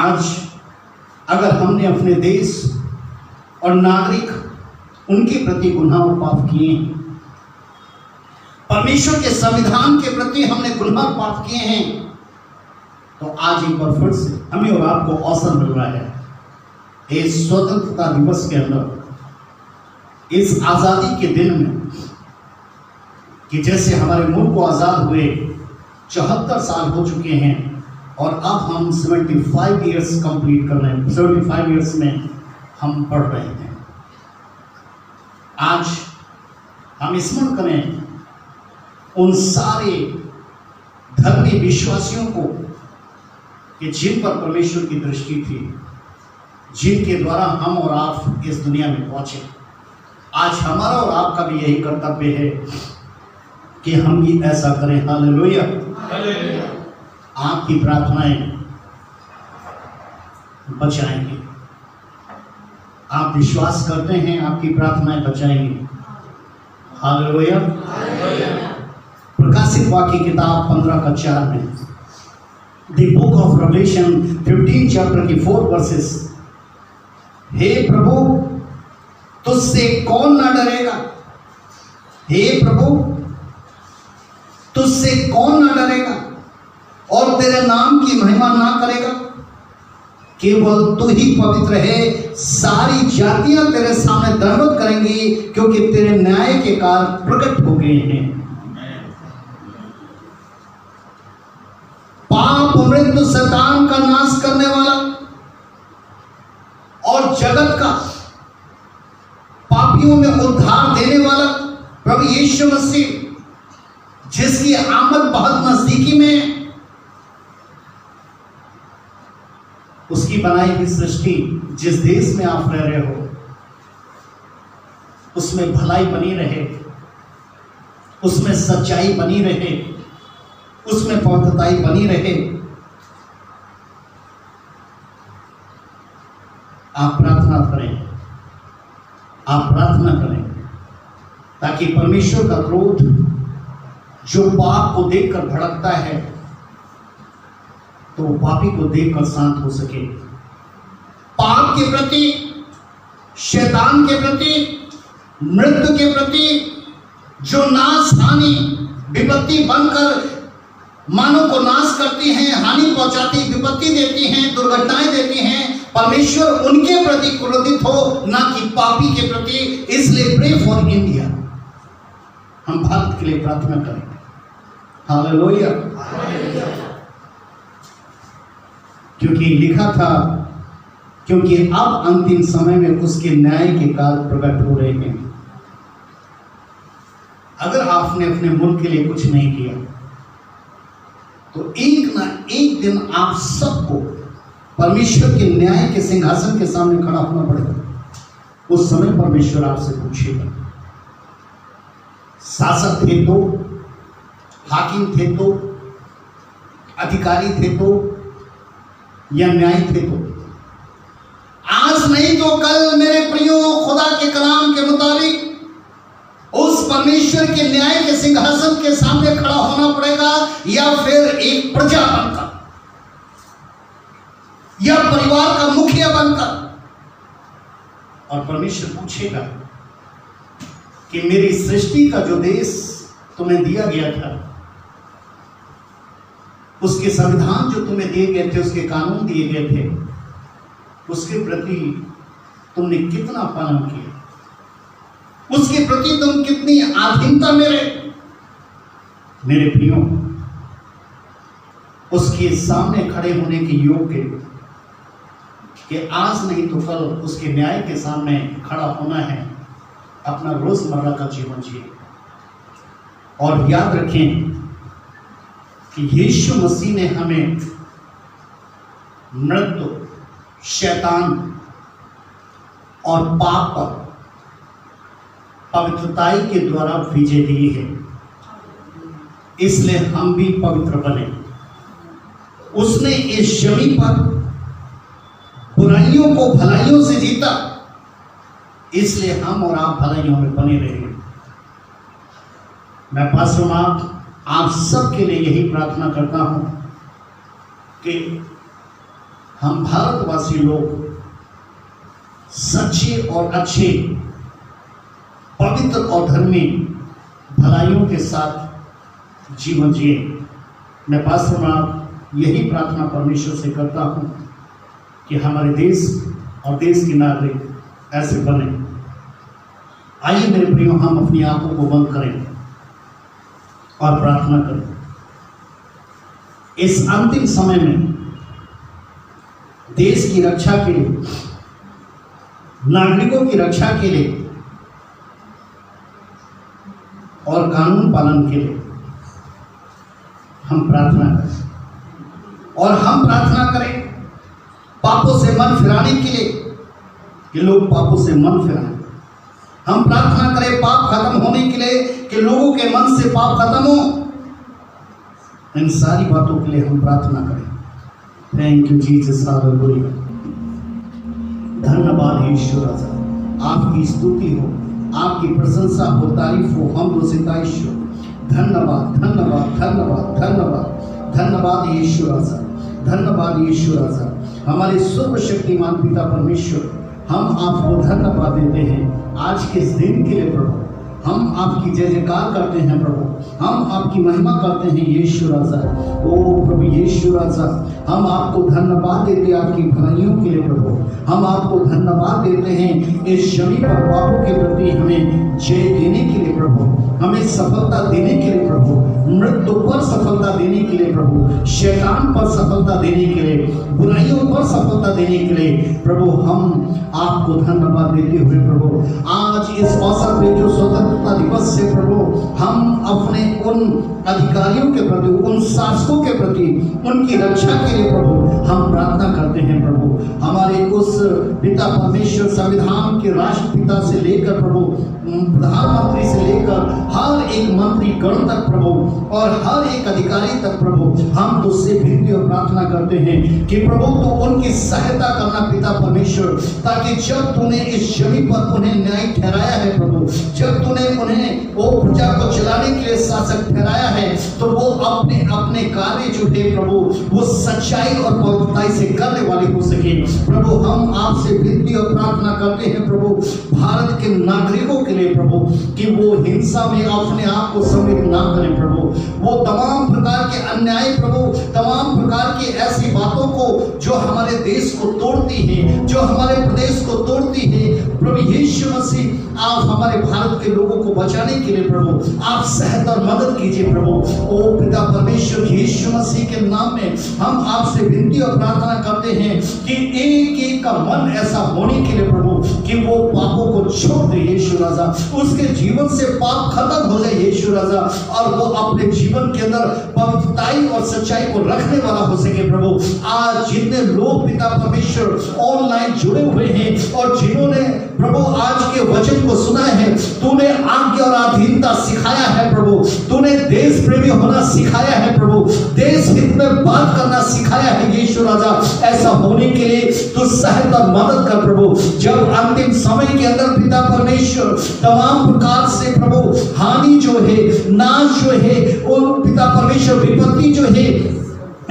आज अगर हमने अपने देश और नागरिक उनके प्रति गुनाह और पाप किए, परमेश्वर के संविधान के प्रति हमने गुनाह और पाप किए हैं, तो आज एक बार फिर से हमें और आपको अवसर मिल रहा है इस स्वतंत्रता दिवस के अंदर, इस आजादी के दिन में, कि जैसे हमारे मुल्क को आजाद हुए 74 साल हो चुके हैं और अब हम 75 ईयर्स कंप्लीट कर रहे हैं, 75 ईयर्स में हम बढ़ रहे हैं। आज हम स्मरण करें उन सारे धर्मी विश्वासियों को कि जिन पर परमेश्वर की दृष्टि थी, जिनके द्वारा हम और आप इस दुनिया में पहुंचे। आज हमारा और आपका भी यही कर्तव्य है कि हम भी ऐसा करें। हालेलुया। आपकी प्रार्थनाएं बचाएंगी। आप विश्वास करते हैं आपकी प्रार्थनाएं बचाएंगी। हालेलुया। प्रकाशित वाक्य किताब 15:4 में, the book of revelation 15 chapter की 4 वर्सेस, हे प्रभु तुझसे कौन ना डरेगा, हे प्रभु तुझसे कौन ना डरेगा और तेरे नाम की महिमा ना करेगा। केवल तू ही पवित्र है, सारी जातियां तेरे सामने दंडवत करेंगी क्योंकि तेरे न्याय के कार्य प्रकट हो गए हैं। पाप मृत्यु शैतान का नाश करने वाला और जगत का पापियों में उद्धार देने वाला प्रभु यीशु मसीह, जिसकी आमद बहुत नजदीकी में है, उसकी बनाई हुई सृष्टि जिस देश में आप रह रहे हो उसमें भलाई बनी रहे, उसमें सच्चाई बनी रहे, उसमें पवित्रताई बनी रहे। आप प्रार्थना करें, आप प्रार्थना करें ताकि परमेश्वर का क्रोध जो पाप को देखकर भड़कता है तो वो पापी को देखकर शांत हो सके। पाप के प्रति, शैतान के प्रति, मृत्यु के प्रति जो नाश हानि विपत्ति बनकर मानव को नाश करती हैं, हानि पहुंचाती, विपत्ति देती हैं, दुर्घटनाएं देती हैं, परमेश्वर उनके प्रति क्रोधित हो, ना कि पापी के प्रति। इसलिए प्रे फॉर इंडिया, हम भारत के लिए प्रार्थना करें। हालेलुया। क्योंकि लिखा था, क्योंकि अब अंतिम समय में उसके न्याय के काल प्रकट हो रहे हैं। अगर आपने अपने मुल्क के लिए कुछ नहीं किया तो एक ना एक दिन आप सबको परमेश्वर के न्याय के सिंहासन के सामने खड़ा होना पड़ेगा। उस समय परमेश्वर आपसे पूछेगा, शासक थे तो, हाकिम थे तो, अधिकारी थे तो, या न्याय थे तो। आज नहीं तो कल मेरे प्रियो, खुदा के कलाम के मुताबिक उस परमेश्वर के न्याय के सिंहासन के सामने खड़ा होना पड़ेगा, या फिर एक प्रजा बनकर या परिवार का मुखिया बनकर। और परमेश्वर पूछेगा कि मेरी सृष्टि का जो देश तुम्हें दिया गया था, उसके संविधान जो तुम्हें दिए गए थे, उसके कानून दिए गए थे, उसके प्रति तुमने कितना पालन किया, उसके प्रति तुम कितनी आधीनता में रहे। मेरे प्रियो, उसके सामने खड़े होने के योग्य कि आज नहीं तो कल उसके न्याय के सामने खड़ा होना है, अपना रोजमर्रा का जीवन जिए। और याद रखें कि यीशु मसीह ने हमें मृत्यु, शैतान और पाप पर पवित्रताई के द्वारा विजय दी है। इसलिए हम भी पवित्र बने। उसने इस जमीन पर बुराइयों को भलाइयों से जीता, इसलिए हम और आप भलाइयों में बने रहेंगे। मैं पास्टर आप सबके लिए यही प्रार्थना करता हूं कि हम भारतवासी लोग सच्चे और अच्छे, पवित्र और धर्मी भलाइयों के साथ जीवन जिए। मैं पास्टर यही प्रार्थना परमेश्वर से करता हूं कि हमारे देश और देश के नागरिक ऐसे बने। आइए मेरे प्रियो, हम अपनी आंखों को बंद करें और प्रार्थना करें। इस अंतिम समय में देश की रक्षा के लिए, नागरिकों की रक्षा के लिए और कानून पालन के लिए हम प्रार्थना करें। और हम प्रार्थना करें पापों से मन फिराने के लिए कि लोग पापों से मन फिराएं। हम प्रार्थना करें पाप खत्म होने के लिए कि लोगों के मन से पाप खत्म हो। इन सारी बातों के लिए हम प्रार्थना करें। Thank you Jesus, hallelujah. धन्यवाद यीशु राजा, आपकी स्तुति हो, आपकी प्रशंसा हो, तारीफ हो, हम तो सिताइश हो। धन्यवाद धन्यवाद धन्यवाद धन्यवाद धन्यवाद यीशु राजा, धन्यवाद यीशु राजा। हमारे सर्वशक्तिमान पिता परमेश्वर, हम आपको धन्यवाद देते हैं आज के इस दिन के लिए प्रभु। हम आपकी जय जयकार करते हैं प्रभु, हम आपकी महिमा करते हैं यीशु राजा। ओ प्रभु यीशु राजा, हम आपको धन्यवाद देते हैं आपकी भलाइयों के लिए प्रभु। हम आपको धन्यवाद देते हैं इस शनि पर पापों के प्रति हमें जय देने के लिए प्रभु, हमें सफलता देने के लिए प्रभु, मृत्यु पर सफलता देने के लिए प्रभु, शैतान पर सफलता देने के लिए, बुराइयों पर सफलता देने के लिए प्रभु। हम आपको धन्यवाद देते हुए प्रभु, आज इस अवसर पे जो स्वतंत्रता दिवस से प्रभु, हम अपने उन अधिकारियों के प्रति, उन शासकों के प्रति, उनकी रक्षा के लिए प्रभु हम प्रार्थना करते हैं प्रभु। हमारे उस पिता परमेश्वर, संविधान के राष्ट्रपिता से लेकर प्रभु, प्रधानमंत्री से लेकर हर एक मंत्री गण तक प्रभु, और हर एक अधिकारी तक प्रभु हम तुझसे विनती और प्रार्थना करते हैं कि प्रभु तो उनकी सहायता करना पिता परमेश्वर, ताकि जब तूने इस जमीन पर उन्हें न्याय ठहराया है प्रभु, जब तूने उन्हें वो प्रजा को चलाने के लिए शासक ठहराया है, तो वो अपने अपने कार्य जो है प्रभु वो सच्चाई और पवित्रता से करने वाले हो सके। प्रभु हम आपसे विनती और प्रार्थना करते हैं प्रभु भारत के नागरिकों के लिए प्रभु, कि वो हिंसा में अपने आप को सम्मिलित ना करें प्रभु, वो तमाम प्रकार के अन्याय प्रभु, तमाम प्रकार की ऐसी बातों को जो हमारे देश को तोड़ती है, जो हमारे प्रदेश को तोड़ती है, प्रभु यीशु मसीह आप हमारे भारत के लोगों को बचाने के लिए प्रभु आप सहायता और मदद कीजिए प्रभु। ओ पिता परमेश्वर यीशु मसीह के नाम में हम आपसे विनती और प्रार्थना करते हैं कि एक एक का मन ऐसा होने के लिए प्रभु कि वो पापों को छोड़ दे यीशु राजा, उसके जीवन से पाप खत्म हो जाए यीशु राजा, और वो अपने जीवन के अंदर पवित्रताई और सच्चाई को रखने वाला हो सके प्रभु। आज जितने लोग पिता परमेश्वर ऑनलाइन जुड़े हुए हैं और जिन्होंने प्रभु आज के वचन को सुना है, तूने आज्ञा और अधीनता सिखाया है प्रभु, तूने देश प्रेमी होना सिखाया है प्रभु, देश हित में बात करना सिखाया है यीशु राजा। ऐसा होने के लिए तू सहायता मदद कर प्रभु। जब अंतिम समय के अंदर पिता परमेश्वर तमाम प्रकार से प्रभु हानि जो है, नाश जो है, वो पिता परमेश्वर विपत्ति जो है,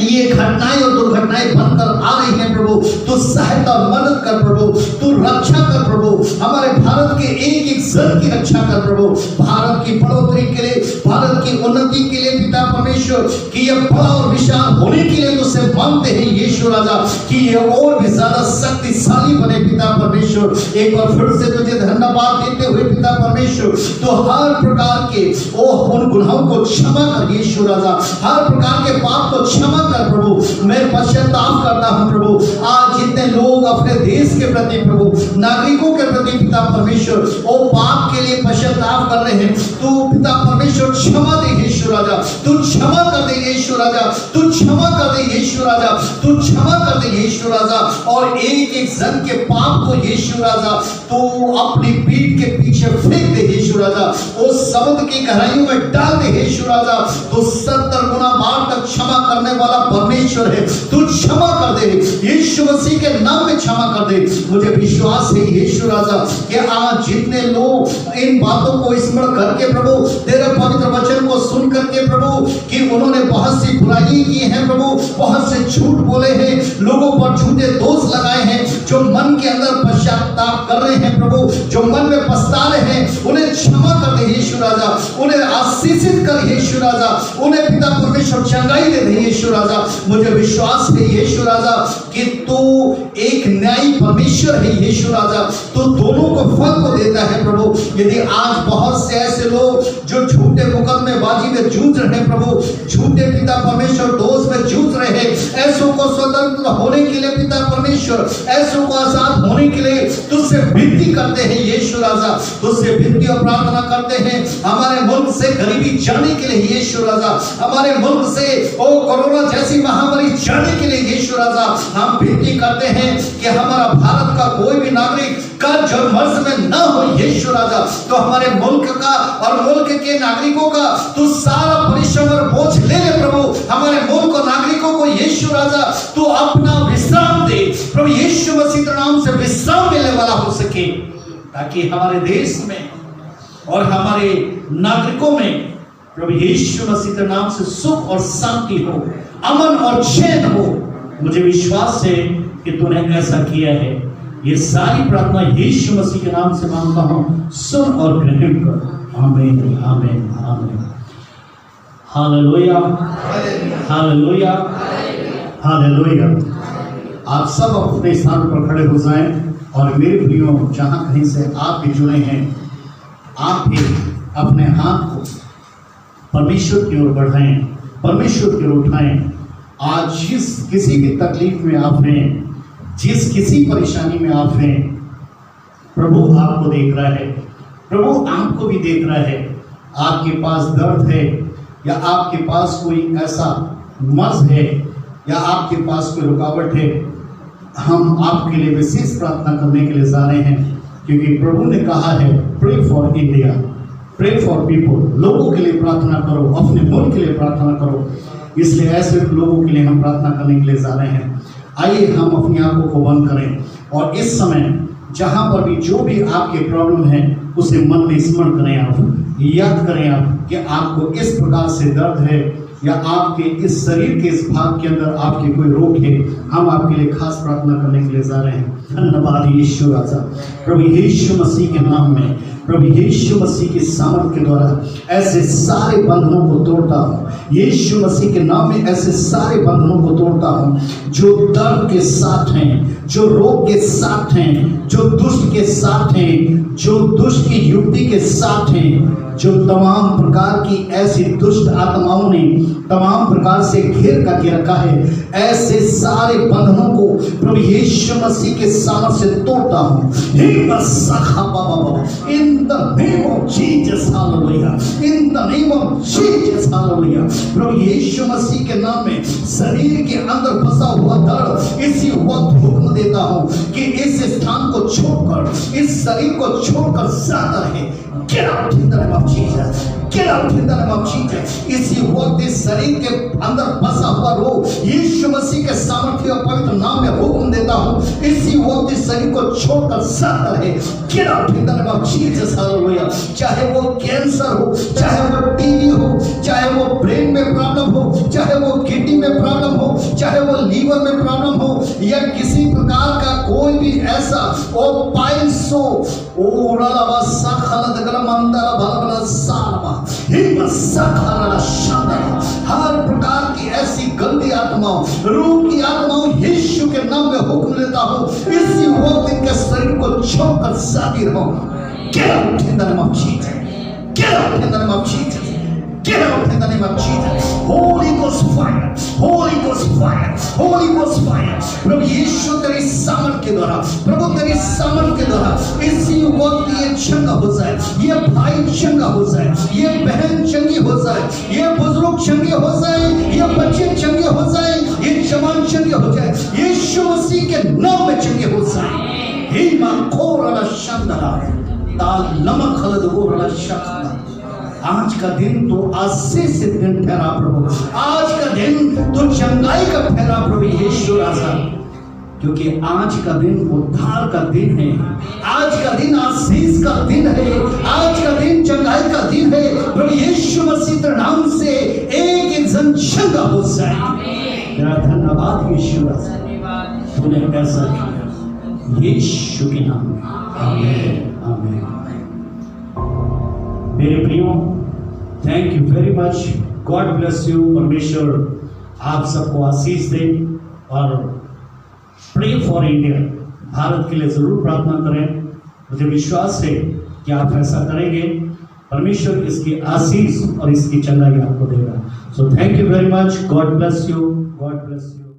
ये घटनाएं और दुर्घटनाएं बनकर आ रही हैं प्रभु, तू सहायता मदद कर प्रभु, तू रक्षा कर प्रभु, हमारे भारत के एक एक जन की रक्षा कर प्रभु, भारत की बढ़ोतरी के लिए, भारत की उन्नति के लिए पिता परमेश्वर कि ये बड़ा और विशाल होने के लिए तुझसे मांगते हैं यीशु राजा कि ये और भी ज्यादा शक्तिशाली बने पिता परमेश्वर। एक बार फिर से तुझे धन्यवाद देते हुए पिता परमेश्वर तो हर प्रकार के उन गुनाहों को क्षमा कर यीशु राजा, हर प्रकार के पाप को क्षमा कर प्रभु। मैं पश्चाताप करता हूं प्रभु, आज जितने लोग अपने देश के प्रति प्रभु, नागरिकों के प्रति पिता परमेश्वर वो पाप के लिए पश्चाताप कर रहे हैं, तू पिता परमेश्वर क्षमा दे यीशु राजा, तू क्षमा कर दे यीशु राजा, तू क्षमा कर दे यीशु राजा, तू क्षमा कर दे यीशु राजा, और एक एक जन के पाप को यीशु राजा तू अपनी पीठ के पीछे फेंक दे यीशु राजा, उस समुद्र की गहराइयों में डाल दे यीशु राजा। तू 70 गुना बार तक क्षमा करने वाला परमेश्वर है, तू क्षमा कर दे यीशु मसीह के नाम में क्षमा कर दे। मुझे विश्वास है यीशु राजा कि आज जितने लोग इन बातों को स्मरण करके प्रभु तेरे पवित्र वचन को सुन करके प्रभु कि उन्होंने बहुत सी बुराई की है प्रभु, बहुत से झूठ बोले हैं, लोगों पर झूठे दोष लगाए हैं, जो मन के अंदर पश्चाताप कर रहे हैं प्रभु, जो मन में पछता रहे हैं, उन्हें क्षमा कर दे यीशु राजा, उन्हें आशीषित कर यीशु राजा, उन्हें पिता परमेश्वर चंगाई दे दे यीशु राजा। मुझे विश्वास है यीशु राजा कि तू एक न्यायी परमेश्वर है यीशु राजा, तू दोनों को फल को देता है प्रभु। यदि आज बहुत से ऐसे लोग जो झूठे मुकदमेबाजी में जूझ रहे हैं प्रभु, झूठे पिता परमेश्वर दोष में जूझ रहे हैं, ऐसों को स्वतंत्र होने के लिए पिता परमेश्वर, ऐसों को आजाद होने के लिए तुझसे विनती करते हैं यीशु राजा, तुझसे विनती और प्रार्थना करते हैं हमारे मुल्क से गरीबी जाने के लिए यीशु राजा, हमारे मुल्क से ओ कोरोना जैसी महामारी जाने के लिए यीशु राजा हम विनती करते हैं कि हमारा भारत का कोई भी नागरिक कर्ज और मर्ज में न हो यीशु राजा। तो हमारे मुल्क का और मुल्क के नागरिकों का तू सारा परिश्रम और बोझ ले ले प्रभु, हमारे मुल्क और नागरिकों को यीशु राजा तू अपना विश्राम दे प्रभु, यीशु मसीह के नाम से विश्राम मिलने वाला हो सके, ताकि हमारे देश में और हमारे नागरिकों में प्रभु यीशु मसीह के नाम से सुख और शांति हो, अमन और चैन हो। मुझे विश्वास है कि तूने ऐसा किया है। ये सारी प्रार्थना यीशु मसीह के नाम से मांगता हूं, सुन और ग्रहण कर। आमीन आमीन आमीन। Hallelujah hallelujah hallelujah. आप सब अपने स्थान पर खड़े हो जाएं और मेरे प्रियो जहां कहीं से आप भी जुड़े हैं, आप भी अपने हाथ को परमेश्वर की ओर बढ़ाएं, परमेश्वर की ओर उठाएं। आज जिस किसी भी तकलीफ में आप हैं, जिस किसी परेशानी में आप हैं, प्रभु आपको देख रहा है, प्रभु आपको भी देख रहा है। आपके पास दर्द है या आपके पास कोई ऐसा मर्ज है या आपके पास कोई रुकावट है, हम आपके लिए विशेष प्रार्थना करने के लिए जा रहे हैं, क्योंकि प्रभु ने कहा है pray for India, pray for people, लोगों के लिए प्रार्थना करो, अपने मुल्क के लिए प्रार्थना करो। इसलिए ऐसे लोगों के लिए हम प्रार्थना करने के लिए जा रहे हैं। आइए हम अपनी आंखों को बंद करें और इस समय जहां पर भी जो भी आपके प्रॉब्लम है उसे मन में स्मरण करें, आप याद करें आप कि आपको इस प्रकार से दर्द है या आपके इस शरीर के इस भाग के अंदर आपके कोई रोग है। हम आपके लिए खास प्रार्थना करने के लिए जा रहे हैं। धन्यवाद यीशु राजा, प्रभु यीशु मसीह के नाम में, प्रभु यीशु मसीह की सामर्थ के द्वारा ऐसे सारे बंधनों को तोड़ता हूँ। यीशु मसीह के नाम में ऐसे सारे बंधनों को तोड़ता हूँ जो दर्द के साथ हैं, जो रोग के साथ हैं, जो दुष्ट के साथ हैं, जो दुष्ट की युक्ति के साथ हैं, जो तमाम प्रकार की ऐसी दुष्ट आत्माओं ने तमाम प्रकार से घेर करके रखा है। ऐसे सारे बंधनों को प्रभु यीशु मसीह के सामर्थ से तोड़ता हूँ। In the name of Jesus, hallelujah, in the name of Jesus, hallelujah. प्रभु यीशु मसीह के नाम में शरीर के अंदर फंसा हुआ दर्द इसी वक्त हुक्म देता हूँ कि इस स्थान को छोड़कर, इस शरीर को छोड़कर जाता रहे। Get out in the name of Jesus. Get out in the name of Jesus. इसी वक्त इस शरीर के अंदर बसा हुआ रोग यीशु मसीह के सामर्थ्य और पवित्र नाम में हुक्म देता हूँ, इसी वक्त इस शरीर को छोड़कर जाता रहे। Get out in the name of Jesus. Hallelujah. चाहे वो कैंसर हो, चाहे वो टीबी हो, चाहे वो ब्रेन में प्रॉब्लम हो, चाहे वो किडनी में प्रॉब्लम हो, चाहे वो लीवर में प्रॉब्लम हो, या किसी प्रकार का कोई भी ऐसा ओ पाइल्स हो, ओ रला साखलत गलमंदर भलबल सालमा हिम्मत साखलत शांदर, हर प्रकार की ऐसी गंदी आत्माओं, रोग की आत्माओं यीशु के नाम में हुक्म देता हूँ, इसी वक्त इनके शरीर को छोड़कर जाती रहो। Get out in the name of Jesus. Get out in the name of Jesus. Get out in the name of Jesus. Holy Ghost fire, Holy Ghost fire, Holy Ghost fire. प्रभु यीशु तेरी सामर्थ के द्वारा, प्रभु तेरी सामर्थ के द्वारा इसी वक्त ये चंगा हो जाए, ये भाई चंगा हो जाए, ये बहन चंगी हो जाए, ये बुजुर्ग चंगे हो जाए, ये बच्चे चंगे हो जाए, ये जवान चंगे हो जाए, यीशु मसीह के नाम में चंगे हो जाए। हे मां कोरला शंदरा ताल नमक खलद गोरला शक्ता। आज का दिन तो आशीष से दिन ठहरा प्रभु, आज का दिन तो चंगाई का ठहरा प्रभु यीशु राजा, क्योंकि आज का दिन उद्धार का दिन है, आज का दिन आशीष का दिन है, आज का दिन चंगाई का दिन है। प्रभु यीशु मसीह के नाम से एक इंसान चंगा हो जाए। तेरा धन्यवाद यीशु राजा, तूने ऐसा किया यीशु के नाम में, आमीन आमीन। मेरे प्रियो, thank you very much, God bless you. परमेश्वर आप सबको आशीष दे और प्रे फॉर इंडिया, भारत के लिए जरूर प्रार्थना करें। मुझे विश्वास है कि आप ऐसा करेंगे, परमेश्वर इसकी आशीष और इसकी चंगाई आपको देगा। So thank you very much, God bless you, God bless you.